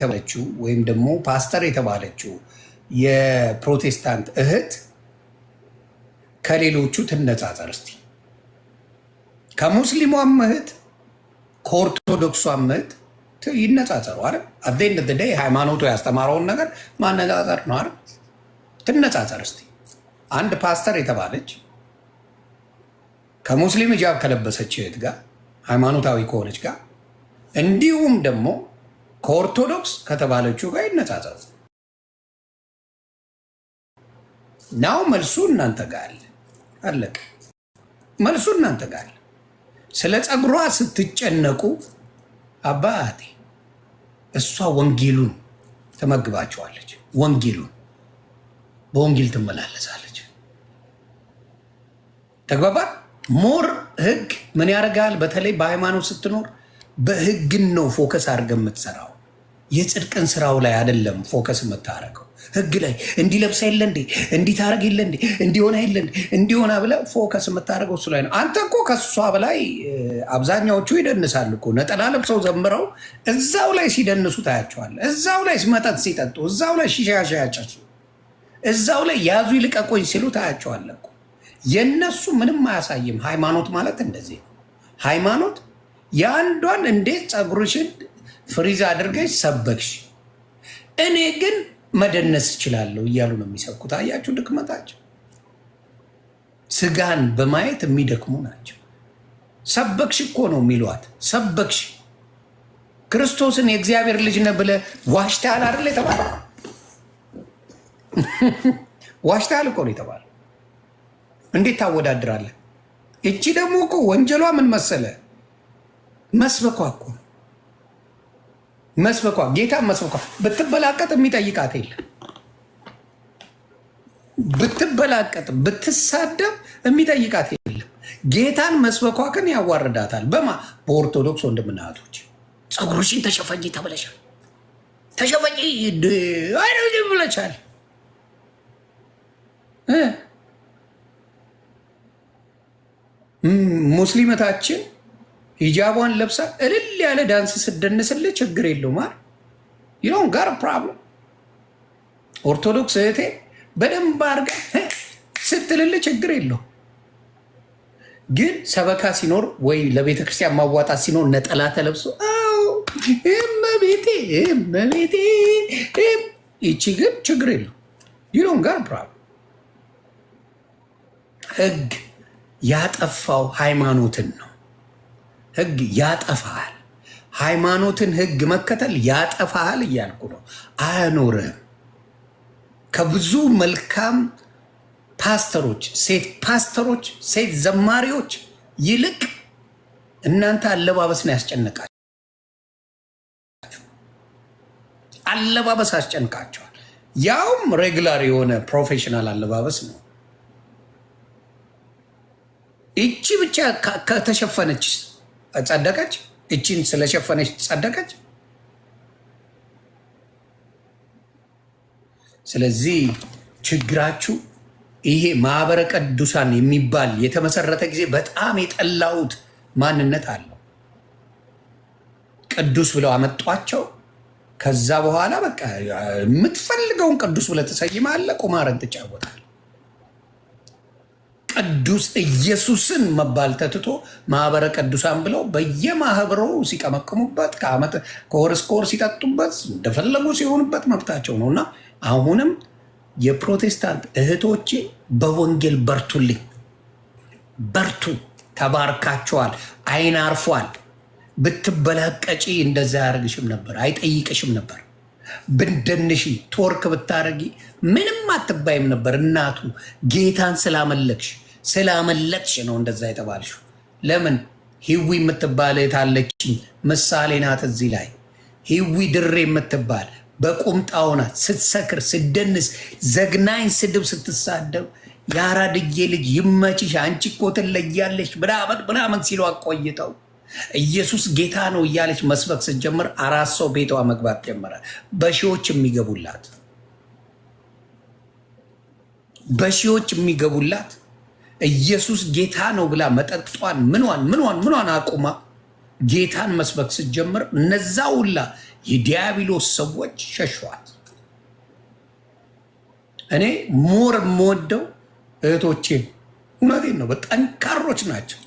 የተባለችው ወይም ደግሞ ፓስተር የተባለችው የፕሮቴስታንት እህት ከሌሎቹ ትነጻጸር እስቲ። ከሙስሊሟም እህት ከኦርቶዶክሷም እህት ይነጻጸሩ አይደል? አደን ደደይ ሃይማኖቱ ያስተማረውን ነገር ማነጻጸር ነው አይደል? ትነጻጸር እስቲ። አንድ ፓስተር የተባለች ከሙስሊም ሂጃብ ከለበሰች እህት ጋር ሃይማኖታዊ ከሆነች ጋር እንዲሁም ደግሞ ከኦርቶዶክስ ከተባለችው ጋር ይነጻጸሩ። ናው መልሱ እናንተ ጋር አለ። አለቀ። መልሱ እናንተ ጋር አለ። ስለ ጸጉሯ ስትጨነቁ አባቴ እሷ ወንጌሉን ትመግባቸዋለች። ወንጌሉን በወንጌል ትመላለሳለች። ተግባባ። ሞር ህግ ምን ያደርጋል? በተለይ በሃይማኖት ስትኖር በህግን ነው ፎከስ አድርገህ የምትሰራው። የጽድቅን ስራው ላይ አይደለም ፎከስ የምታደርገው። ህግ ላይ እንዲለብስ የለ እንዴ፣ እንዲታረግ የለ እንዴ፣ እንዲሆነ የለ እንዴ፣ እንዲሆነ ብለህ ፎከስ የምታደርገው እሱ ላይ ነው። አንተ እኮ ከሷ በላይ አብዛኛዎቹ ይደንሳሉ እኮ ነጠላ ለብሰው ዘምረው እዛው ላይ ሲደንሱ ታያቸዋለህ። እዛው ላይ መጠጥ ሲጠጡ፣ እዛው ላይ ሺሻ ያጨሱ፣ እዛው ላይ ያዙ ይልቀቆኝ ሲሉ ታያቸዋለህ እኮ። የእነሱ ምንም አያሳይም። ሃይማኖት ማለት እንደዚህ ነው። ሃይማኖት የአንዷን እንዴት ፀጉርሽን ፍሪዝ አድርገሽ ሰበክሽ፣ እኔ ግን መደነስ እችላለሁ እያሉ ነው የሚሰብኩት። አያችሁ ድክመታቸው። ስጋን በማየት የሚደክሙ ናቸው። ሰበክሽ እኮ ነው የሚሏት። ሰበክሽ ክርስቶስን የእግዚአብሔር ልጅ ነህ ብለህ ዋሽተሃል አይደል የተባለ። ዋሽተሃል እኮ ነው የተባለ። እንዴት ታወዳድራለህ? እቺ ደግሞ እኮ ወንጀሏ ምን መሰለ? መስበኳ እኮ መስበኳ፣ ጌታ መስበኳ። ብትበላቀጥ የሚጠይቃት የለም። ብትበላቀጥ ብትሳደብ የሚጠይቃት የለም። ጌታን መስበኳ ግን ያዋርዳታል። በማ በኦርቶዶክስ ወንድምና እህቶች ፀጉርሽን ተሸፈኝ ተብለሻል። ተሸፈኝ አይደል ብለሻል። ሙስሊመታችን ሂጃቧን ለብሳ እልል ያለ ዳንስ ስደንስልህ ችግር የለውም አይደል? ይሁን ጋር ፕሮብለም። ኦርቶዶክስ እህቴ በደንብ አድርጋ ስትልልህ ችግር የለውም። ግን ሰበካ ሲኖር ወይ ለቤተ ክርስቲያን ማዋጣት ሲኖር ነጠላ ተለብሶ እመቤቴ እመቤቴ፣ ይቺ ግን ችግር የለውም። ይሁን ጋር ፕሮብለም። ህግ ያጠፋው ሃይማኖትን ነው። ህግ ያጠፋሃል። ሃይማኖትን ህግ መከተል ያጠፋሃል እያልኩ ነው። አያኖርህም። ከብዙ መልካም ፓስተሮች፣ ሴት ፓስተሮች፣ ሴት ዘማሪዎች ይልቅ እናንተ አለባበስ ነው ያስጨነቃቸው። አለባበስ አስጨንቃቸዋል። ያውም ሬጉላር የሆነ ፕሮፌሽናል አለባበስ ነው። እቺ ብቻ ከተሸፈነች ጸደቀች። እቺን ስለሸፈነች ጸደቀች። ስለዚህ ችግራችሁ ይሄ ማህበረ ቅዱሳን የሚባል የተመሰረተ ጊዜ በጣም የጠላሁት ማንነት አለው። ቅዱስ ብለው አመጧቸው። ከዛ በኋላ በቃ የምትፈልገውን ቅዱስ ብለህ ትሰይማለህ፣ ቁማርን ትጫወታል። ቅዱስ ኢየሱስን መባል ተትቶ ማህበረ ቅዱሳን ብለው በየማህበሩ ሲቀመቅሙበት ከወር እስከ ወር ሲጠጡበት እንደፈለጉ ሲሆኑበት መብታቸው ነው። እና አሁንም የፕሮቴስታንት እህቶቼ በወንጌል በርቱልኝ፣ በርቱ። ተባርካቸዋል። አይን አርፏል። ብትበላቀጪ እንደዛ አያደርግሽም ነበር፣ አይጠይቅሽም ነበር። ብንደንሺ ቶርክ ብታረጊ ምንም አትባይም ነበር። እናቱ ጌታን ስላመለክሽ ነው እንደዛ የተባልሽው። ለምን? ሂዊ የምትባል የታለችኝ ምሳሌ ናት። እዚህ ላይ ሂዊ ድሬ የምትባል በቁምጣው ናት። ስትሰክር ስትደንስ ዘግናኝ ስድብ ስትሳደብ የአራድዬ ልጅ ይመችሽ አንቺ እኮ ትለያለሽ ምናምን ሲሉ አቆይተው ኢየሱስ ጌታ ነው እያለች መስበክ ስትጀምር 4 ሰው ቤቷ መግባት ጀመረ። በሺዎች የሚገቡላት ኢየሱስ ጌታ ነው ብላ መጠጧን ምኗን አቁማ ጌታን መስበክ ስትጀምር እነዛ ሁላ የዲያብሎስ ሰዎች ሸሿት። እኔ ሞር የምወደው እህቶቼን እውነቴን ነው፣ በጠንካሮች ናቸው።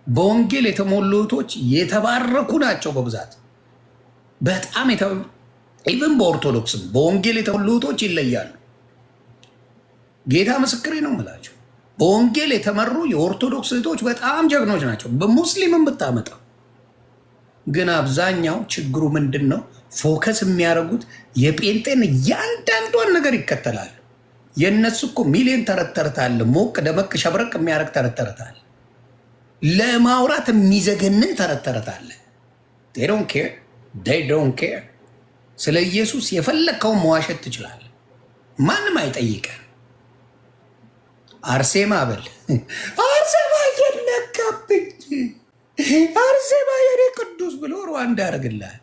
በወንጌል የተሞሉ እህቶች የተባረኩ ናቸው በብዛት በጣም ኢቨን በኦርቶዶክስም በወንጌል የተሞሉ እህቶች ይለያሉ። ጌታ ምስክሬ ነው የምላቸው። በወንጌል የተመሩ የኦርቶዶክስ እህቶች በጣም ጀግኖች ናቸው። በሙስሊምም ብታመጣ ግን አብዛኛው ችግሩ ምንድን ነው? ፎከስ የሚያደርጉት የጴንጤን እያንዳንዷን ነገር ይከተላሉ። የእነሱ እኮ ሚሊዮን ተረት አለ፣ ሞቅ ደመቅ ሸብረቅ የሚያደርግ ተረት አለ፣ ለማውራት የሚዘገንን ተረት አለ። they don't care። ስለ ኢየሱስ የፈለግከውን መዋሸት ትችላለህ፣ ማንም አይጠይቀን። አርሴማ በል አርሴማ እየነካብኝ አርሴማ የኔ ቅዱስ ብሎ ሩዋንዳ ያደርግልሃል።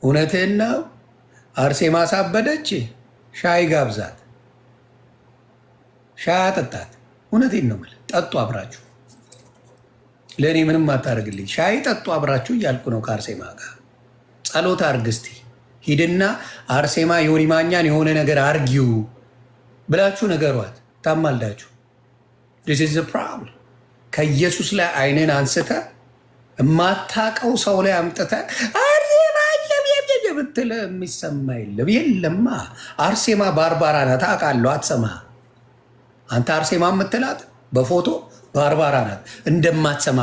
እውነትህን ነው። አርሴማ ሳበደች፣ ሻይ ጋብዛት፣ ሻይ አጠጣት። እውነቴን ነው የምልህ። ጠጡ አብራችሁ፣ ለእኔ ምንም አታደርግልኝ። ሻይ ጠጡ አብራችሁ እያልኩ ነው። ከአርሴማ ጋር ጸሎት አርግ እስቲ። ሂድና አርሴማ ዮኒ ማኛን የሆነ ነገር አርጊው ብላችሁ ነገሯት፣ ታማልዳችሁ። this is the problem። ከኢየሱስ ላይ አይንን አንስተ የማታቀው ሰው ላይ አምጥተ አርሴማ ብትል የሚሰማ የለማ። አርሴማ ባርባራ ናት፣ አውቃለሁ። አትሰማ አንተ አርሴማ የምትላት በፎቶ ባርባራ ናት። እንደማትሰማ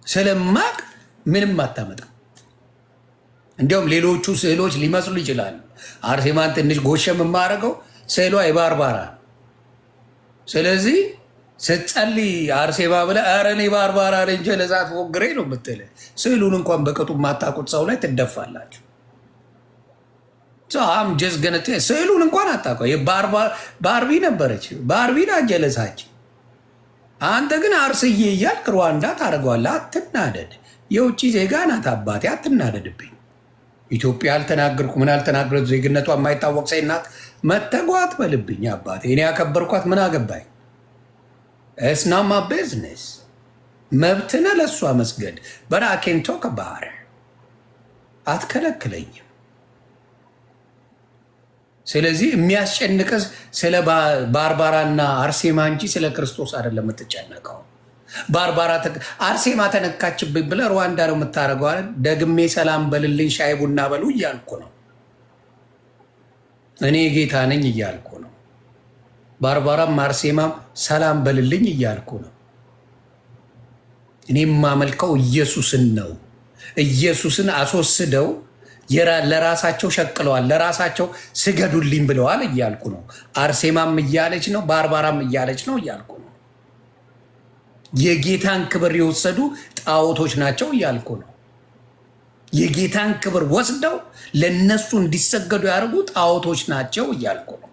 ስለማቅ ምንም አታመጣ። እንዲያውም ሌሎቹ ስዕሎች ሊመስሉ ይችላሉ። አርሴማን ትንሽ ጎሸም የማደርገው ስዕሏ የባርባራ። ስለዚህ ስትጸልይ አርሴማ ብለህ ኧረ እኔ ባርባራ ነኝ ጀለሳት ፎግሬ ነው የምትልህ። ስዕሉን እንኳን በቅጡ የማታውቁት ሰው ላይ ትደፋላችሁ። ስዕሉን እንኳን አታውቀው። ባርቢ ነበረች፣ ባርቢ ናት ጀለሳች። አንተ ግን አርስዬ እያልክ ሩዋንዳ ታደርገዋለህ። አትናደድ። የውጭ ዜጋ ናት አባቴ፣ አትናደድብኝ። ኢትዮጵያ አልተናገርኩ ምን አልተናገረ ዜግነቷ የማይታወቅ ሴት ናት። መተጓት በልብኝ አባቴ። እኔ ያከበርኳት ምን አገባኝ? እስናማ ቢዝነስ መብትነ ለእሷ መስገድ በራኬንቶ ከባህር አትከለክለኝም። ስለዚህ የሚያስጨንቅስ ስለ ባርባራና አርሴማ እንጂ ስለ ክርስቶስ አይደለም የምትጨነቀው። ባርባራ አርሴማ ተነካችብኝ ብለህ ሩዋንዳ ነው የምታደርገው። ደግሜ ሰላም በልልኝ ሻይ ቡና በሉ እያልኩ ነው። እኔ ጌታ ነኝ እያልኩ ነው። ባርባራም አርሴማም ሰላም በልልኝ እያልኩ ነው። እኔ የማመልከው ኢየሱስን ነው። ኢየሱስን አስወስደው ለራሳቸው ሸቅለዋል፣ ለራሳቸው ስገዱልኝ ብለዋል እያልኩ ነው። አርሴማም እያለች ነው፣ ባርባራም እያለች ነው እያልኩ ነው። የጌታን ክብር የወሰዱ ጣዖቶች ናቸው እያልኩ ነው። የጌታን ክብር ወስደው ለነሱ እንዲሰገዱ ያደርጉ ጣዖቶች ናቸው እያልኩ ነው።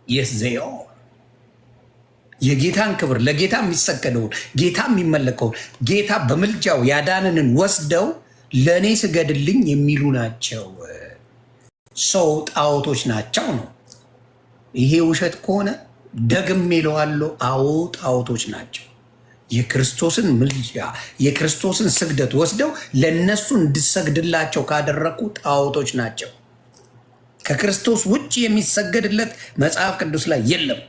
የዘዮ የጌታን ክብር ለጌታ የሚሰገደውን ጌታ የሚመለከውን ጌታ በምልጃው ያዳንንን ወስደው ለእኔ ስገድልኝ የሚሉ ናቸው። ሰው ጣዖቶች ናቸው ነው። ይሄ ውሸት ከሆነ ደግሜ እለዋለሁ። አዎ ጣዖቶች ናቸው። የክርስቶስን ምልጃ የክርስቶስን ስግደት ወስደው ለእነሱ እንድሰግድላቸው ካደረጉ ጣዖቶች ናቸው። ከክርስቶስ ውጭ የሚሰገድለት መጽሐፍ ቅዱስ ላይ የለም።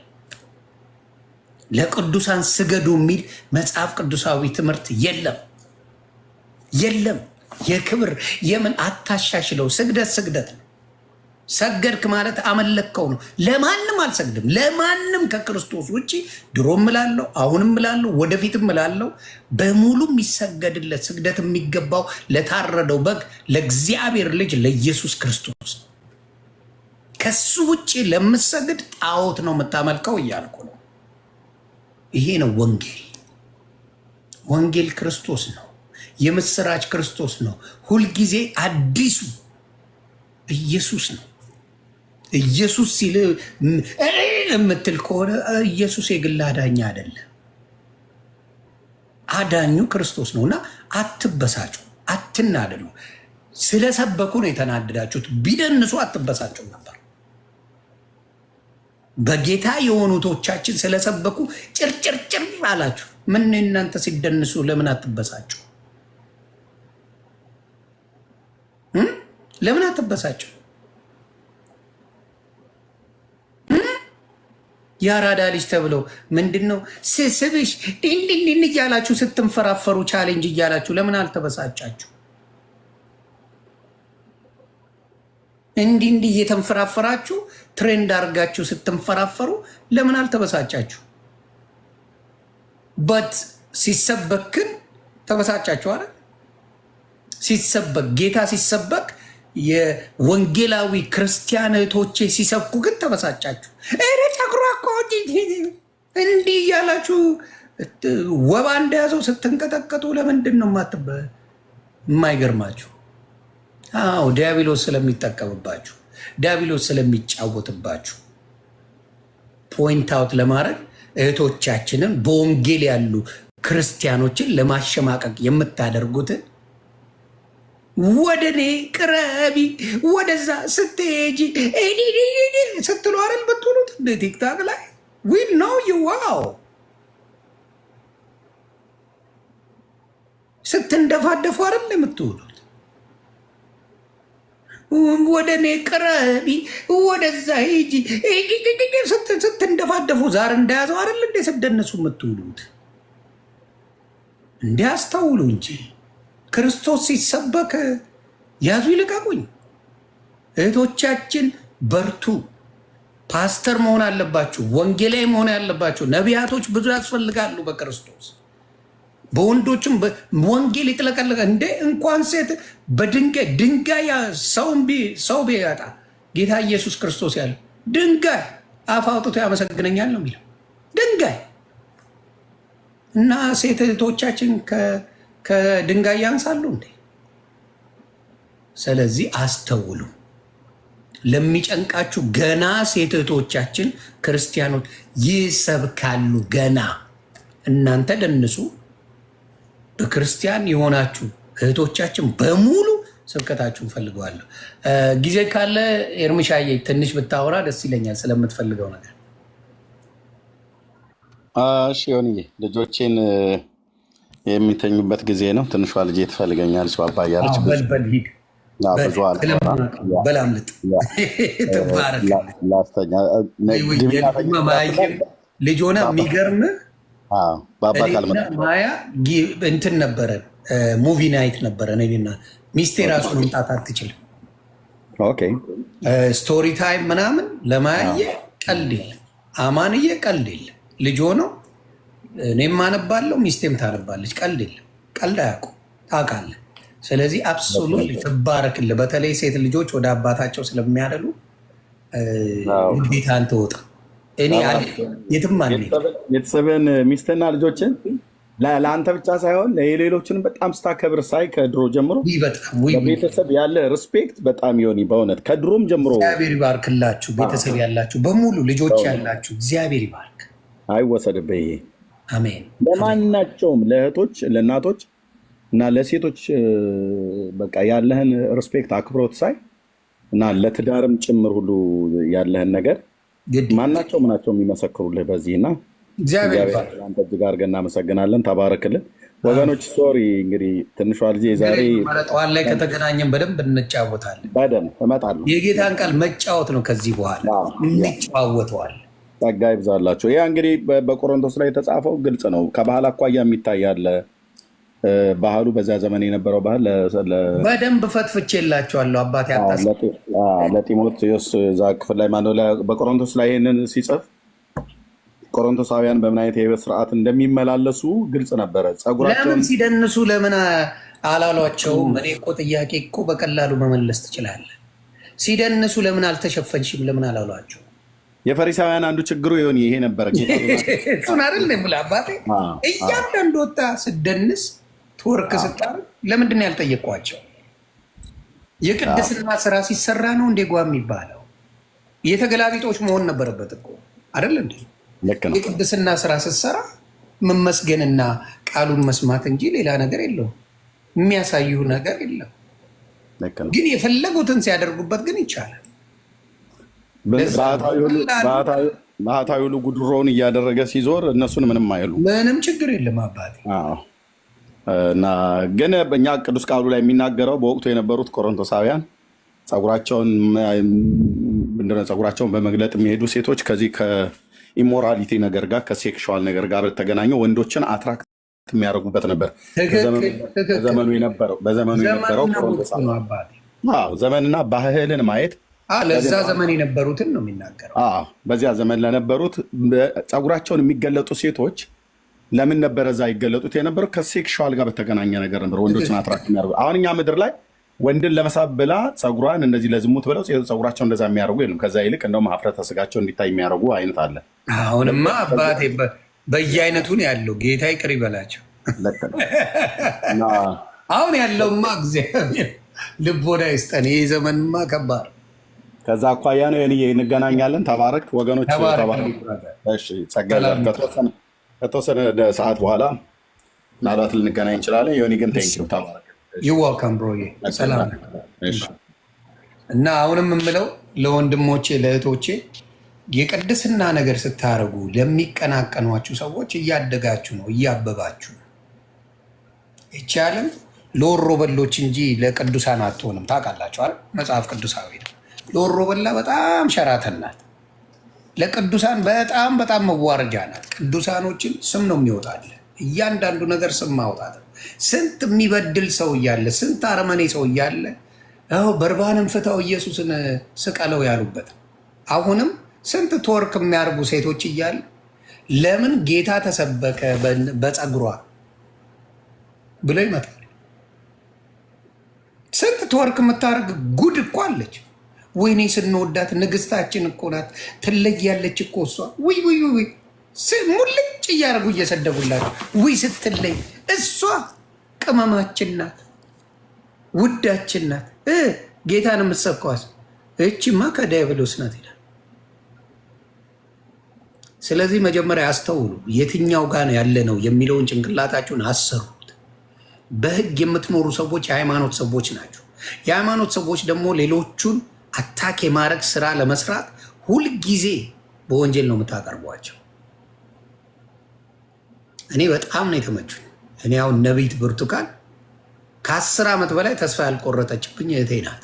ለቅዱሳን ስገዱ የሚል መጽሐፍ ቅዱሳዊ ትምህርት የለም። የክብር የምን አታሻሽለው። ስግደት ነው። ሰገድክ ማለት አመለከው ነው። ለማንም አልሰግድም። ለማንም ከክርስቶስ ውጭ ድሮም እላለሁ፣ አሁንም እላለሁ፣ ወደፊትም እላለሁ። በሙሉ የሚሰገድለት ስግደት የሚገባው ለታረደው በግ ለእግዚአብሔር ልጅ ለኢየሱስ ክርስቶስ። ከሱ ውጭ ለምሰግድ ጣዖት ነው የምታመልከው እያልኩ ነው። ይሄ ነው ወንጌል ክርስቶስ ነው። የምስራች ክርስቶስ ነው። ሁልጊዜ አዲሱ ኢየሱስ ነው። ኢየሱስ ሲል የምትል ከሆነ ኢየሱስ የግል አዳኝ አይደለም። አዳኙ ክርስቶስ ነው። እና አትበሳጩ፣ አትናደዱ። ስለሰበኩ ነው የተናደዳችሁት። ቢደንሱ አትበሳጩ ነበር። በጌታ የሆኑቶቻችን ስለሰበኩ ጭርጭርጭር አላችሁ። ምን እናንተ ሲደንሱ ለምን አትበሳጩ? ለምን አትበሳጩ? የአራዳ ልጅ ተብለው ምንድነው ስብሽ ዲንዲን እያላችሁ ስትንፈራፈሩ ቻሌንጅ እያላችሁ ለምን አልተበሳጫችሁ? እንዲህ እየተንፈራፈራችሁ ትሬንድ አድርጋችሁ ስትንፈራፈሩ ለምን አልተበሳጫችሁ? በት ሲሰበክን ተበሳጫችሁ አይደል? ሲሰበክ ጌታ ሲሰበክ የወንጌላዊ ክርስቲያን እህቶቼ ሲሰብኩ ግን ተበሳጫችሁ። እረ ጨጉሯ እኮ እንዲህ እያላችሁ ወባ እንደያዘው ስትንቀጠቀጡ ለምንድን ነው የማይገርማችሁ? አዎ ዲያብሎስ ስለሚጠቀምባችሁ፣ ዲያብሎስ ስለሚጫወትባችሁ ፖይንት አውት ለማድረግ እህቶቻችንን በወንጌል ያሉ ክርስቲያኖችን ለማሸማቀቅ የምታደርጉትን ወደ እኔ ቅረቢ ወደዛ ስትሄጂ ስትሉ አይደል ብትሉት እንደ ቲክታክ ላይ ዊ ኖው ዩ ዋው ስትንደፋደፉ አይደል የምትውሉት። ወደ እኔ ቅረቢ ወደዛ ሂጂ ስትንደፋደፉ ዛር እንደያዘው አይደል እንደ ስደነሱ የምትውሉት። እንዲያስተውሉ እንጂ ክርስቶስ ሲሰበክ ያዙ ይልቀቁኝ። እህቶቻችን በርቱ። ፓስተር መሆን አለባችሁ፣ ወንጌላዊ መሆን ያለባችሁ። ነቢያቶች ብዙ ያስፈልጋሉ በክርስቶስ በወንዶችም ወንጌል ይጥለቀለቀ እንደ እንኳን ሴት ድንጋይ ሰው ቢያጣ ጌታ ኢየሱስ ክርስቶስ ያለ ድንጋይ አፍ አውጥቶ ያመሰግነኛል ነው የሚለው። ድንጋይ እና ሴት እህቶቻችን ከድንጋይ ያንሳሉ እንዴ? ስለዚህ አስተውሉ። ለሚጨንቃችሁ ገና ሴት እህቶቻችን ክርስቲያኖች ይሰብካሉ። ገና እናንተ ደንሱ። በክርስቲያን የሆናችሁ እህቶቻችን በሙሉ ስብከታችሁን ፈልገዋለሁ። ጊዜ ካለ ኤርሚሻዬ ትንሽ ብታወራ ደስ ይለኛል ስለምትፈልገው ነገር። እሺ ሆንዬ ልጆቼን የሚተኙበት ጊዜ ነው። ትንሿ ልጄ ትፈልገኛለች። ባባ እያለች በልበል ሂድ በላምልጥ ልጅ ሆነ የሚገርም ማያ እንትን ነበረ፣ ሙቪ ናይት ነበረ። እኔና ሚስቴ ራሱ መምጣት አትችልም። ስቶሪ ታይም ምናምን ለማያየ ቀልድ የለም፣ አማንዬ ቀልድ የለም። ልጅ ሆነው እኔም አነባለሁ ሚስቴም ታነባለች። ቀልድ የለም። ቀልድ አያውቁም ታውቃለህ። ስለዚህ አብሶሉት ትባረክልህ። በተለይ ሴት ልጆች ወደ አባታቸው ስለሚያደሉ ግዴታ አንተ ወጣ። እኔ የትም ቤተሰብን ሚስትና ልጆችን ለአንተ ብቻ ሳይሆን የሌሎችን በጣም ስታከብር ሳይ ከድሮ ጀምሮ ቤተሰብ ያለ ሪስፔክት በጣም ይሆን በእውነት ከድሮም ጀምሮ። እግዚአብሔር ይባርክላችሁ። ቤተሰብ ያላችሁ በሙሉ ልጆች ያላችሁ እግዚአብሔር ይባርክ። አይወሰድብህ። ይሄ አሜን። ለማናቸውም ለእህቶች፣ ለእናቶች እና ለሴቶች በቃ ያለህን ሪስፔክት አክብሮት ሳይ እና ለትዳርም ጭምር ሁሉ ያለህን ነገር ማናቸው ምናቸው የሚመሰክሩልህ በዚህ እና እግዚአብሔር አንተ እጅግ አድርገን እናመሰግናለን። ተባረክልን ወገኖች። ሶሪ እንግዲህ ትንሿ ልጄ ዛሬ ጠዋት ላይ ከተገናኘን በደንብ እንጫወታለን። በደንብ እመጣለሁ። የጌታን ቃል መጫወት ነው። ከዚህ በኋላ እንጫወተዋል። ጸጋ ይብዛላቸው። ያ እንግዲህ በቆሮንቶስ ላይ የተጻፈው ግልጽ ነው። ከባህል አኳያ የሚታያለ ባህሉ በዚያ ዘመን የነበረው ባህል በደንብ ፈትፍቼላቸዋለሁ። አባቴ ለጢሞቴዎስ እዛ ክፍል ላይ ማነው በቆሮንቶስ ላይ ይህንን ሲጽፍ ቆሮንቶሳውያን በምን አይነት የህይወት ስርዓት እንደሚመላለሱ ግልጽ ነበረ። ጸጉራቸውን ለምን ሲደንሱ ለምን አላሏቸውም? እኔ እኮ ጥያቄ እኮ በቀላሉ መመለስ ትችላለህ። ሲደንሱ ለምን አልተሸፈንሽም? ለምን አላሏቸው? የፈሪሳውያን አንዱ ችግሩ ይሆን ይሄ ነበረ። እሱን አይደል ብላ አባቴ እያንዳንዱ ወጣ ስደንስ ትወርክ ስታር ለምንድን ነው ያልጠየቋቸው? የቅድስና ስራ ሲሰራ ነው እንዴ ጓ የሚባለው? የተገላቢጦች መሆን ነበረበት እኮ አይደል እንዴ? የቅድስና ስራ ስትሰራ መመስገንና ቃሉን መስማት እንጂ ሌላ ነገር የለውም። የሚያሳዩ ነገር የለም። ግን የፈለጉትን ሲያደርጉበት ግን ይቻላል። ባህታዊ ሁሉ ጉድሮውን እያደረገ ሲዞር እነሱን ምንም አይሉ። ምንም ችግር የለም አባቴ። እና ግን በእኛ ቅዱስ ቃሉ ላይ የሚናገረው በወቅቱ የነበሩት ቆሮንቶሳውያን ጸጉራቸውን በመግለጥ የሚሄዱ ሴቶች ከዚህ ከኢሞራሊቲ ነገር ጋር ከሴክሹዋል ነገር ጋር ተገናኘው ወንዶችን አትራክት የሚያደርጉበት ነበር በዘመኑ የነበረው ዘመንና ባህልን ማየት ለዛ ዘመን የነበሩትን ነው የሚናገረው። በዚያ ዘመን ለነበሩት ጸጉራቸውን የሚገለጡ ሴቶች ለምን ነበረ እዛ ይገለጡት የነበረው? ከሴክሹዋል ጋር በተገናኘ ነገር ነበር ወንዶችን አትራክት የሚያደርጉ። አሁን እኛ ምድር ላይ ወንድን ለመሳብ ብላ ጸጉሯን እንደዚህ ለዝሙት ብለው ጸጉራቸው እንደዛ የሚያደርጉ የሉም። ከዛ ይልቅ እንደውም ሀፍረተ ስጋቸው እንዲታይ የሚያደርጉ አይነት አለ። አሁንማ አባቴ በየአይነቱን ያለው ጌታ ይቅር ይበላቸው። አሁን ያለውማ እግዚአብሔር ልቦና ይስጠን። ይህ ዘመንማ ከባድ። ከዛ አኳያ ነው እንገናኛለን። ተባረክ ወገኖች፣ ከተወሰነ ሰዓት በኋላ ምናልባት ልንገናኝ እንችላለን። ዮኒ ግን ቴንኪው ተባረክ። ይዋልካም ብሮዬ፣ ሰላም። እና አሁንም የምለው ለወንድሞቼ ለእህቶቼ የቅድስና ነገር ስታደርጉ ለሚቀናቀኗችሁ ሰዎች እያደጋችሁ ነው፣ እያበባችሁ ነው። ይቻልም ለወሮ በሎች እንጂ ለቅዱሳን አትሆንም። ታውቃላችኋል፣ መጽሐፍ ቅዱሳዊ ነው። ለወሮ በላ በጣም ሸራተን ናት፣ ለቅዱሳን በጣም በጣም መዋረጃ ናት። ቅዱሳኖችን ስም ነው የሚወጣል። እያንዳንዱ ነገር ስም ማውጣት ነው። ስንት የሚበድል ሰው እያለ፣ ስንት አረመኔ ሰው እያለ በርባንን ፍታው ኢየሱስን ስቀለው ያሉበት፣ አሁንም ስንት ትወርክ የሚያርጉ ሴቶች እያለ ለምን ጌታ ተሰበከ በፀጉሯ ብሎ ይመጣል። ስንት ትወርክ የምታደርግ ጉድ እኮ አለች። ወይኔ ስንወዳት ንግስታችን እኮ ናት፣ ትለያለች እኮ እሷ። ውይ ውይ ውይ ሙልጭ እያደረጉ እየሰደቡላቸው ውይ ስትለይ እሷ ቅመማችን ናት፣ ውዳችን ናት። ጌታን የምትሰብከዋስ እቺማ ከዲያብሎስ ናት ይላል። ስለዚህ መጀመሪያ አስተውሉ። የትኛው ጋር ያለ ነው የሚለውን ጭንቅላታችሁን አሰሩት። በህግ የምትኖሩ ሰዎች የሃይማኖት ሰዎች ናቸው። የሃይማኖት ሰዎች ደግሞ ሌሎቹን አታክ የማድረግ ስራ ለመስራት ሁልጊዜ በወንጀል ነው የምታቀርቧቸው። እኔ በጣም ነው የተመቹኝ። እኔ አሁን ነቢይት ብርቱካን ከ10 ዓመት በላይ ተስፋ ያልቆረጠችብኝ እህቴ ናት።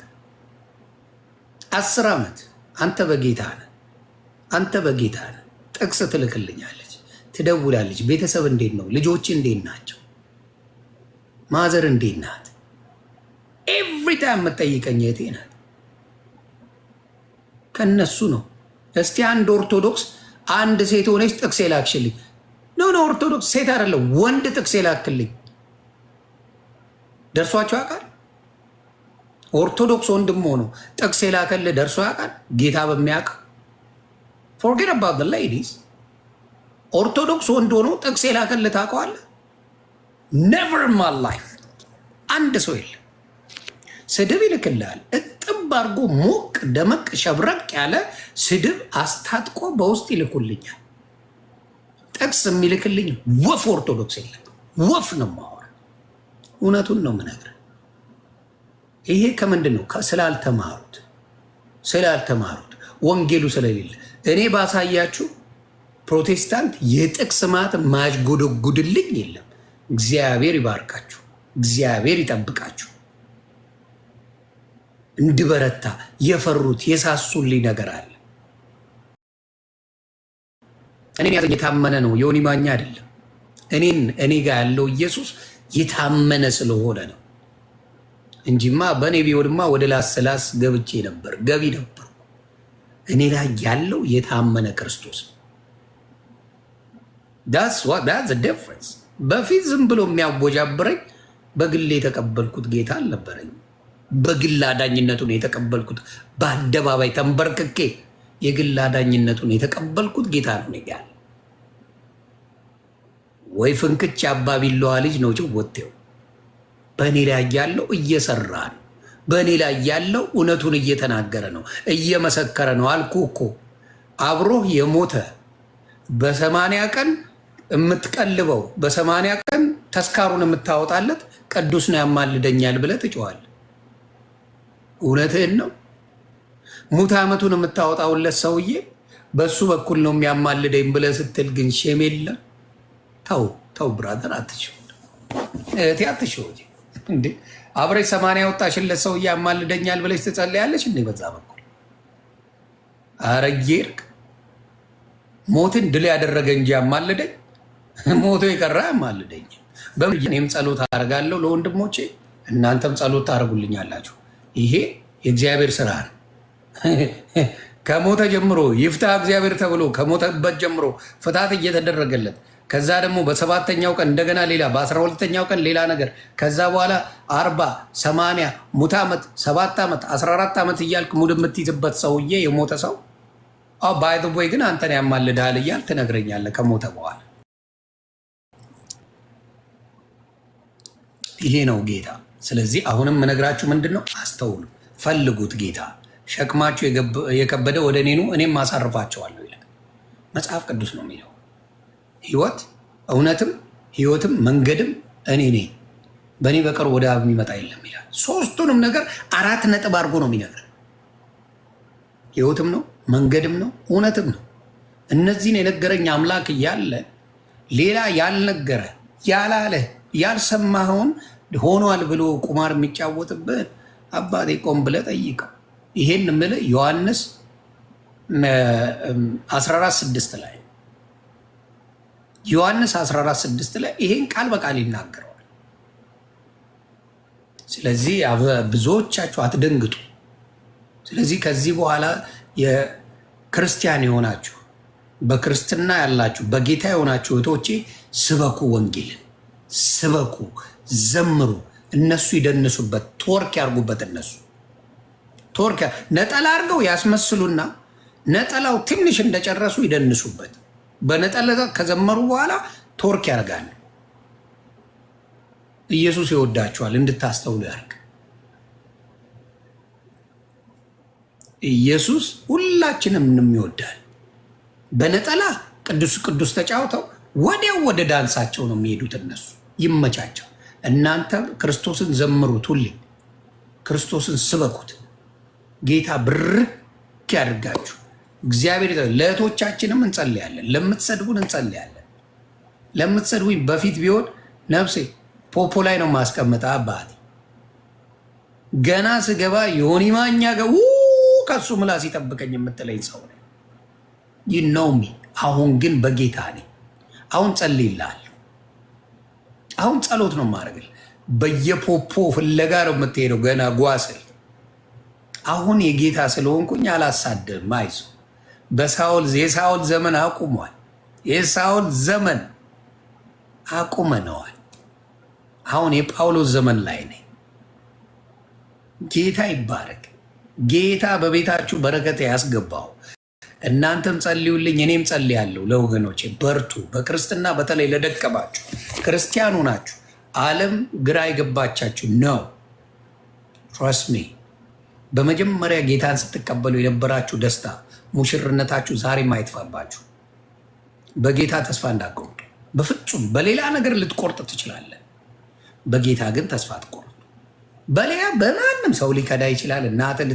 10 ዓመት አንተ በጌታ ነህ፣ አንተ በጌታ ነህ። ጥቅስ ትልክልኛለች፣ ትደውላለች። ቤተሰብ እንዴት ነው? ልጆች እንዴት ናቸው? ማዘር እንዴት ናት? ኤቭሪ ታይም የምትጠይቀኝ እህቴ ናት። ከነሱ ነው። እስቲ አንድ ኦርቶዶክስ አንድ ሴት ሆነች ጥቅስ የላክሽልኝ። ኖ ኦርቶዶክስ ሴት አይደለም ወንድ ጥቅስ የላክልኝ ደርሷቸው ያውቃል? ኦርቶዶክስ ወንድም ሆኖ ጥቅስ የላከልህ ደርሶ ያውቃል? ጌታ በሚያውቅ ፎርጌት አባውት ዘ ሌዲስ። ኦርቶዶክስ ወንድ ሆኖ ጥቅስ የላከልህ ታውቀዋለህ? ኔቨር ኢን ማይ ላይፍ አንድ ሰው የለም። ስድብ ይልክልሃል። እጥብ አድርጎ ሞቅ ደመቅ ሸብረቅ ያለ ስድብ አስታጥቆ በውስጥ ይልኩልኛል። ጥቅስ የሚልክልኝ ወፍ ኦርቶዶክስ የለም። ወፍ ነው የማወራ። እውነቱን ነው የምነግርህ። ይሄ ከምንድን ነው? ስላልተማሩት ወንጌሉ ስለሌለ። እኔ ባሳያችሁ ፕሮቴስታንት የጥቅስ ማት ማያጎደጉድልኝ የለም። እግዚአብሔር ይባርካችሁ፣ እግዚአብሔር ይጠብቃችሁ። እንድበረታ የፈሩት የሳሱልኝ ነገር አለ። እኔን ያዘኝ የታመነ ነው፣ ዮኒ ማኛ አይደለም። እኔ ጋር ያለው ኢየሱስ የታመነ ስለሆነ ነው እንጂማ በእኔ ቢሆንማ ወደ ላስላስ ገብቼ ነበር፣ ገቢ ነበር። እኔ ላይ ያለው የታመነ ክርስቶስ ነው። ዳትስ ዲፍረንስ። በፊት ዝም ብሎ የሚያወጃብረኝ በግል የተቀበልኩት ጌታ አልነበረኝ። በግል አዳኝነቱን የተቀበልኩት በአደባባይ ተንበርክኬ የግል አዳኝነቱን የተቀበልኩት ጌታ ነው። ያለ ወይ ፍንክች አባቢለዋ ልጅ ነው ጭወቴው። በእኔ ላይ ያለው እየሰራ ነው። በእኔ ላይ ያለው እውነቱን እየተናገረ ነው፣ እየመሰከረ ነው። አልኩ እኮ አብሮህ የሞተ በ80 ቀን የምትቀልበው በ80 ቀን ተስካሩን የምታወጣለት ቅዱስ ነው ያማልደኛል ብለህ ትጮኻለህ። እውነትህን ነው። ሙት ዓመቱን የምታወጣውለት ሰውዬ በሱ በኩል ነው የሚያማልደኝ ብለህ ስትል ግን ሼም የለም። ተው ብራዘር፣ አትችው እህቴ፣ አትችው እንዴ። አብረሽ 80 ያወጣሽለት ሰው ያማልደኛል ብለሽ ትጸልያለሽ እንዴ? በዛ በኩል አረጌርክ ሞትን ድል ያደረገ እንጂ ያማልደኝ ሞቶ የቀረ ያማልደኝ። እኔም ጸሎት አደርጋለሁ ለወንድሞቼ፣ እናንተም ጸሎት ታደርጉልኛላችሁ። ይሄ የእግዚአብሔር ስራ ነው። ከሞተ ጀምሮ ይፍታ እግዚአብሔር ተብሎ ከሞተበት ጀምሮ ፍታት እየተደረገለት ከዛ ደግሞ በ7ኛው ቀን እንደገና ሌላ በ12ኛው ቀን ሌላ ነገር ከዛ በኋላ 40 80 ሙት ዓመት 7 ዓመት 14 ዓመት እያልክ ሙድ የምትይዝበት ሰውዬ የሞተ ሰው ባይዘቦይ ግን አንተን ያማልድሃል እያል ትነግረኛለህ ከሞተ በኋላ። ይሄ ነው ጌታ። ስለዚህ አሁንም የምነግራችሁ ምንድን ነው? አስተውሉ፣ ፈልጉት። ጌታ ሸክማችሁ የከበደ ወደ እኔ ኑ እኔም አሳርፋቸዋለሁ ይላል መጽሐፍ ቅዱስ ነው የሚለው። ህይወት እውነትም ህይወትም መንገድም እኔ ነኝ፣ በእኔ በቀር ወደ አብ የሚመጣ የለም ይላል። ሶስቱንም ነገር 4 ነጥብ አድርጎ ነው የሚነግረን። ህይወትም ነው መንገድም ነው እውነትም ነው። እነዚህን የነገረኝ አምላክ እያለ ሌላ ያልነገረ ያላለ ያልሰማኸውን ሆኗል ብሎ ቁማር የሚጫወትብህ አባቴ ቆም ብለህ ጠይቀው። ይሄን የምልህ ዮሐንስ 14:6 ላይ ዮሐንስ 14:6 ላይ ይሄን ቃል በቃል ይናገረዋል። ስለዚህ ብዙዎቻችሁ አትደንግጡ። ስለዚህ ከዚህ በኋላ የክርስቲያን የሆናችሁ በክርስትና ያላችሁ በጌታ የሆናችሁ እህቶቼ ስበኩ፣ ወንጌልን ስበኩ፣ ዘምሩ። እነሱ ይደንሱበት፣ ቶርክ ያርጉበት። እነሱ ቶርክ ነጠላ አድርገው ያስመስሉና ነጠላው ትንሽ እንደጨረሱ ይደንሱበት። በነጠላ ከዘመሩ በኋላ ቶርክ ያርጋሉ። ኢየሱስ ይወዳችኋል፣ እንድታስተውሉ ያርግ። ኢየሱስ ሁላችንም እንሚወዳል። በነጠላ ቅዱስ ቅዱስ ተጫውተው ወዲያው ወደ ዳንሳቸው ነው የሚሄዱት። እነሱ ይመቻቸው። እናንተ ክርስቶስን ዘምሩት፣ ሁሌ ክርስቶስን ስበኩት። ጌታ ብርክ ያድርጋችሁ። እግዚአብሔር ለእህቶቻችንም እንጸልያለን፣ ለምትሰድቡን እንጸልያለን። ለምትሰድቡኝ በፊት ቢሆን ነፍሴ ፖፖ ላይ ነው ማስቀምጣ። አባቴ ገና ስገባ ዮኒ ማኛ ገቡ ከሱ ምላስ ይጠብቀኝ የምትለኝ ሰው ነው። ይነውሚ አሁን ግን በጌታ ነኝ። አሁን ጸልይልሃለሁ። አሁን ጸሎት ነው ማድረግል። በየፖፖ ፍለጋ ነው የምትሄደው ገና ጓስል። አሁን የጌታ ስለሆንኩኝ አላሳደም። አይዞ የሳውል ዘመን አቁሟል። የሳውል ዘመን አቁመነዋል። አሁን የጳውሎስ ዘመን ላይ ነኝ። ጌታ ይባረክ። ጌታ በቤታችሁ በረከት ያስገባው። እናንተም ጸልዩልኝ፣ እኔም ጸልያለሁ ለወገኖቼ። በርቱ። በክርስትና በተለይ ለደቀባችሁ ክርስቲያኑ ናችሁ፣ ዓለም ግራ የገባቻችሁ ነው። ትረስት ሚ። በመጀመሪያ ጌታን ስትቀበሉ የነበራችሁ ደስታ፣ ሙሽርነታችሁ ዛሬም አይጥፋባችሁ። በጌታ ተስፋ እንዳትቆርጡ በፍጹም። በሌላ ነገር ልትቆርጥ ትችላለህ፣ በጌታ ግን ተስፋ አትቆርጡ። በሌላ በማንም ሰው ሊከዳ ይችላል። እናትህ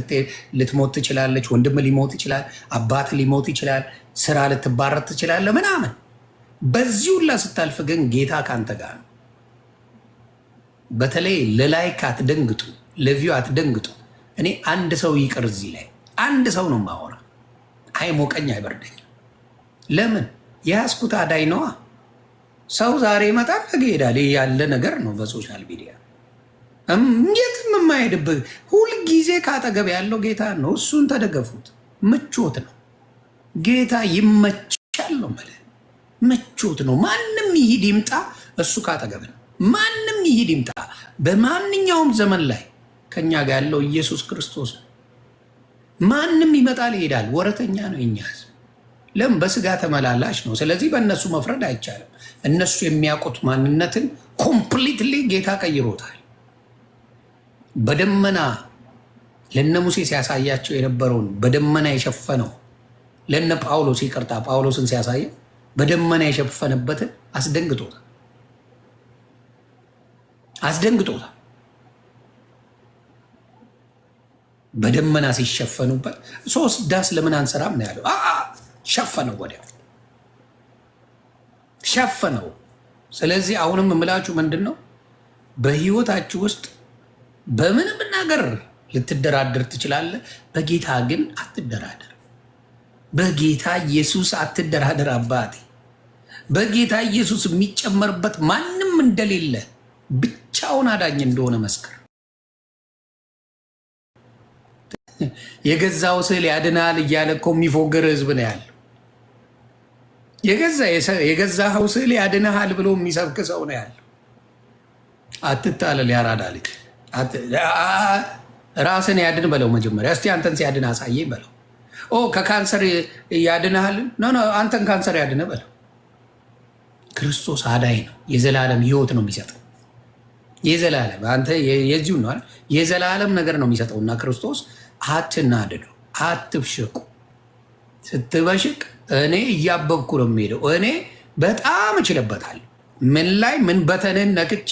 ልትሞት ትችላለች፣ ወንድም ሊሞት ይችላል፣ አባት ሊሞት ይችላል፣ ስራ ልትባረር ትችላለህ ምናምን። በዚህ ሁላ ስታልፍ ግን ጌታ ከአንተ ጋር ነው። በተለይ ለላይክ አትደንግጡ፣ ለቪው አትደንግጡ። እኔ አንድ ሰው ይቅር፣ እዚህ ላይ አንድ ሰው ነው ማወራ። አይሞቀኝ አይበርደኝ። ለምን? የያዝኩት አዳኝ ነዋ። ሰው ዛሬ ይመጣል ነገ ይሄዳል። ያለ ነገር ነው በሶሻል ሚዲያ የትም የማይሄድብህ። ሁልጊዜ ካጠገብ ያለው ጌታ ነው። እሱን ተደገፉት። ምቾት ነው። ጌታ ይመቻል ነው ማለት ምቾት ነው። ማንም ይሂድ ይምጣ፣ እሱ ካጠገብ ነው። ማንም ይሂድ ይምጣ፣ በማንኛውም ዘመን ላይ ከኛ ጋር ያለው ኢየሱስ ክርስቶስ ነው። ማንም ይመጣል ይሄዳል። ወረተኛ ነው የኛ ሕዝብ። ለምን? በስጋ ተመላላሽ ነው። ስለዚህ በእነሱ መፍረድ አይቻልም። እነሱ የሚያውቁት ማንነትን ኮምፕሊትሊ ጌታ ቀይሮታል። በደመና ለነ ሙሴ ሲያሳያቸው የነበረውን በደመና የሸፈነው ለነ ጳውሎስ ይቅርታ፣ ጳውሎስን ሲያሳየው በደመና የሸፈነበትን አስደንግጦታል። በደመና ሲሸፈኑበት 3 ዳስ ለምን አንሰራም ነው ያለው። ሸፈነው፣ ወዲያው ሸፈነው። ስለዚህ አሁንም የምላችሁ ምንድን ነው፣ በህይወታችሁ ውስጥ በምንም ነገር ልትደራደር ትችላለህ። በጌታ ግን አትደራደር። በጌታ ኢየሱስ አትደራደር አባቴ። በጌታ ኢየሱስ የሚጨመርበት ማንም እንደሌለ ብቻውን አዳኝ እንደሆነ መስክር። የገዛው ስዕል ያድናል እያለ እኮ የሚፎግር ህዝብ ነው ያለው። የገዛኸው ስዕል ያድንሃል ብሎ የሚሰብክ ሰው ነው ያለው። አትታለል። ያራዳ ልጅ ራስን ያድን በለው መጀመሪያ። እስቲ አንተን ሲያድን አሳየኝ በለው። ከካንሰር ያድንሃል? አንተን ካንሰር ያድን በለው። ክርስቶስ አዳኝ ነው። የዘላለም ህይወት ነው የሚሰጠው። የዘላለም አንተ የዚሁ ነው የዘላለም ነገር ነው የሚሰጠውና ክርስቶስ አትናደዱ፣ አትብሽቁ። ስትበሽቅ እኔ እያበብኩ ነው የሚሄደው። እኔ በጣም እችልበታለሁ። ምን ላይ ምን በተንን ነክቼ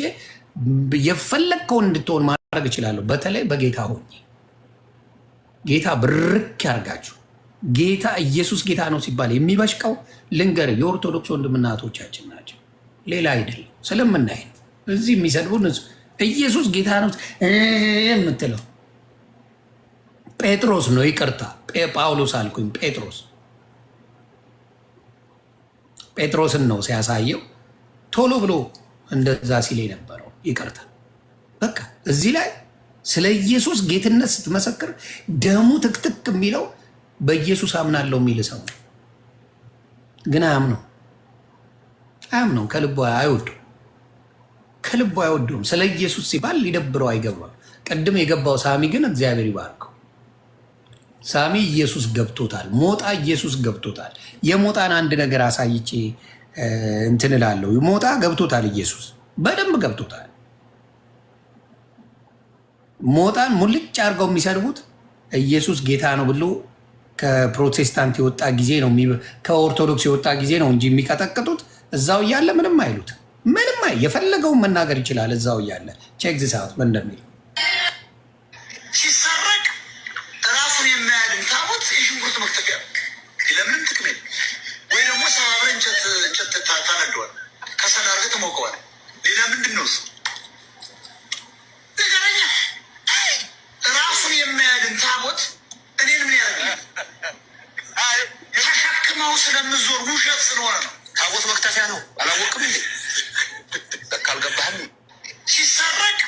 የፈለግከውን እንድትሆን ማድረግ እችላለሁ። በተለይ በጌታ ሆኜ ጌታ ብርክ ያርጋችሁ። ጌታ ኢየሱስ ጌታ ነው ሲባል የሚበሽቀው ልንገር የኦርቶዶክስ ወንድምና እህቶቻችን ናቸው፣ ሌላ አይደለም። ስለምናይ ነው እዚህ የሚሰድቡን። ኢየሱስ ጌታ ነው የምትለው ጴጥሮስ ነው። ይቅርታ ጳውሎስ አልኩኝ። ጴጥሮስን ነው ሲያሳየው ቶሎ ብሎ እንደዛ ሲል የነበረው። ይቅርታ በቃ እዚህ ላይ ስለ ኢየሱስ ጌትነት ስትመሰክር ደሙ ትክትክ የሚለው በኢየሱስ አምናለሁ የሚል ሰው ነው። ግን አያምነው፣ ከልቦ አይወዱም። ስለ ኢየሱስ ሲባል ሊደብረው አይገባም። ቅድም የገባው ሳሚ ግን እግዚአብሔር ይባርከው። ሳሚ ኢየሱስ ገብቶታል። ሞጣ ኢየሱስ ገብቶታል። የሞጣን አንድ ነገር አሳይቼ እንትን እላለሁ። ሞጣ ገብቶታል። ኢየሱስ በደንብ ገብቶታል። ሞጣን ሙልጭ አድርገው የሚሰድቡት ኢየሱስ ጌታ ነው ብሎ ከፕሮቴስታንት የወጣ ጊዜ ነው፣ ከኦርቶዶክስ የወጣ ጊዜ ነው እንጂ የሚቀጠቅጡት እዛው እያለ ምንም አይሉት። የፈለገውን መናገር ይችላል እዛው እያለ። ቼክ ዚስ አውት ምን እንደሚል ሲሰረቅ ራሱን የሚያድን ታቦት የሽንኩርት መክተፊያ ለምን ጥቅም ወይ ደግሞ ሰባብረ እንጨት ታነደዋል፣ ከሰል አድርገህ ትሞቀዋል። ሌላ ምንድን ነው እሱ? ነገረኛ ራሱን የሚያድን ታቦት እኔን ምን ያደርግ? ተሸክመው ስለምዞር ውሸት ስለሆነ ነው። ታቦት መክተፊያ ነው። አላወቅም እንዴ? ካልገባህም ሲሰረቅ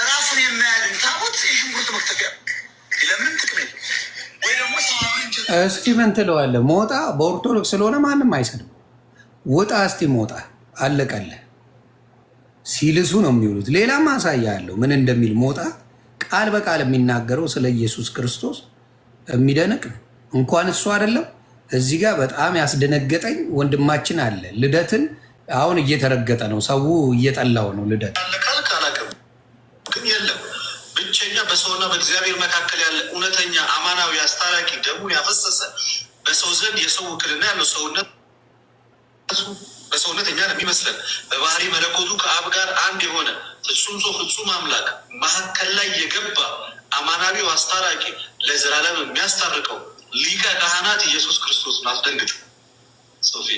ራሱን የሚያድን ታቦት የሽንኩርት መክተፊያ ለምን ጥቅም ወይ ደግሞ እስቲ ምን ትለዋለህ? ሞጣ በኦርቶዶክስ ስለሆነ ማንም አይሰድም። ውጣ እስቲ ሞጣ፣ አለቀልህ። ሲልሱ ነው የሚውሉት። ሌላ ማሳያ አለው ምን እንደሚል ሞጣ ቃል በቃል የሚናገረው ስለ ኢየሱስ ክርስቶስ የሚደንቅ ነው። እንኳን እሱ አይደለም እዚህ ጋር በጣም ያስደነገጠኝ ወንድማችን አለ። ልደትን አሁን እየተረገጠ ነው፣ ሰው እየጠላው ነው። ልደት አላውቅም ግን የለም ብቸኛ በሰውና በእግዚአብሔር መካከል ያለ እውነተኛ አማናዊ አስታራቂ ደሙን ያፈሰሰ በሰው ዘንድ የሰው ውክልና ያለው በሰውነት እኛ የሚመስለን በባህሪ መለኮቱ ከአብ ጋር አንድ የሆነ ፍጹም ሰው ፍጹም አምላክ መካከል ላይ የገባ አማናዊው አስታራቂ ለዘላለም የሚያስታርቀው ሊቀ ካህናት ኢየሱስ ክርስቶስ ነው። አስደንግጡ ሶፊ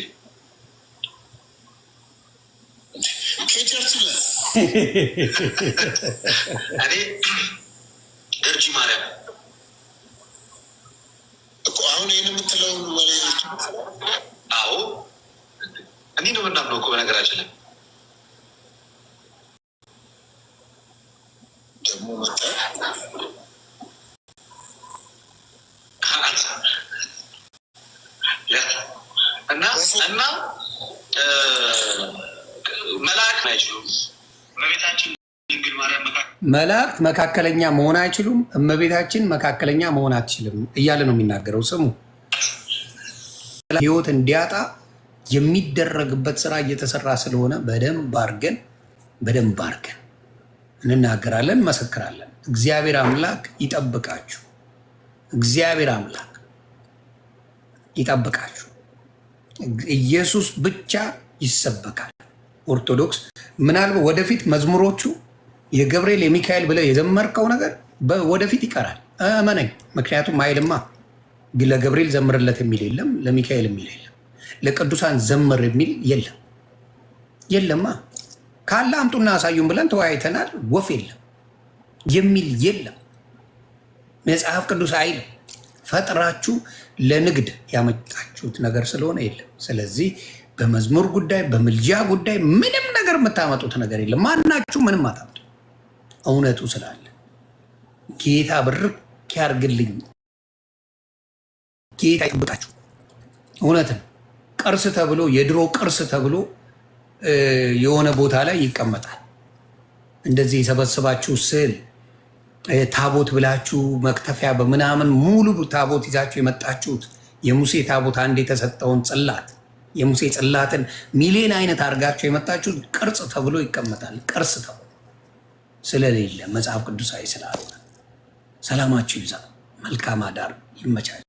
እኔ ገርጂ ማርያም እኮ አሁን ይህን የምትለውን ወሬ አዎ እኔ ነው ምናምነው እኮ በነገራችን ላይ ደግሞ መጣ እና መላእክት አይችሉም። መላእክት መካከለኛ መሆን አይችሉም። እመቤታችን መካከለኛ መሆን አትችልም እያለ ነው የሚናገረው። ስሙ ህይወት እንዲያጣ የሚደረግበት ስራ እየተሰራ ስለሆነ በደንብ አድርገን እንናገራለን፣ መሰክራለን። እግዚአብሔር አምላክ ይጠብቃችሁ። እግዚአብሔር አምላክ ይጠብቃችሁ። ኢየሱስ ብቻ ይሰበካል። ኦርቶዶክስ ምናልባት ወደፊት መዝሙሮቹ የገብርኤል የሚካኤል ብለህ የዘመርከው ነገር ወደፊት ይቀራል። እመነኝ። ምክንያቱም አይልማ ለገብርኤል ዘምርለት የሚል የለም፣ ለሚካኤል የሚል የለም፣ ለቅዱሳን ዘምር የሚል የለም። የለማ ካለ አምጡና አሳዩን ብለን ተወያይተናል። ወፍ የለም የሚል የለም። መጽሐፍ ቅዱስ አይልም። ፈጥራችሁ ለንግድ ያመጣችሁት ነገር ስለሆነ የለም። ስለዚህ በመዝሙር ጉዳይ በምልጃ ጉዳይ ምንም ነገር የምታመጡት ነገር የለም። ማናችሁ ምንም አታምጡ። እውነቱ ስላለ ጌታ ብርክ ያርግልኝ። ጌታ ይጠብቃችሁ። እውነትን ቅርስ ተብሎ የድሮ ቅርስ ተብሎ የሆነ ቦታ ላይ ይቀመጣል። እንደዚህ የሰበሰባችሁ ስዕል ታቦት ብላችሁ መክተፊያ በምናምን ሙሉ ታቦት ይዛችሁ የመጣችሁት የሙሴ ታቦት አንድ የተሰጠውን ጽላት የሙሴ ጽላትን ሚሊዮን አይነት አድርጋችሁ የመጣችሁት ቅርጽ ተብሎ ይቀመጣል። ቅርስ ተብሎ ስለሌለ መጽሐፍ ቅዱሳዊ ስላልሆነ። ሰላማችሁ ይብዛ። መልካም አዳር። ይመቻል።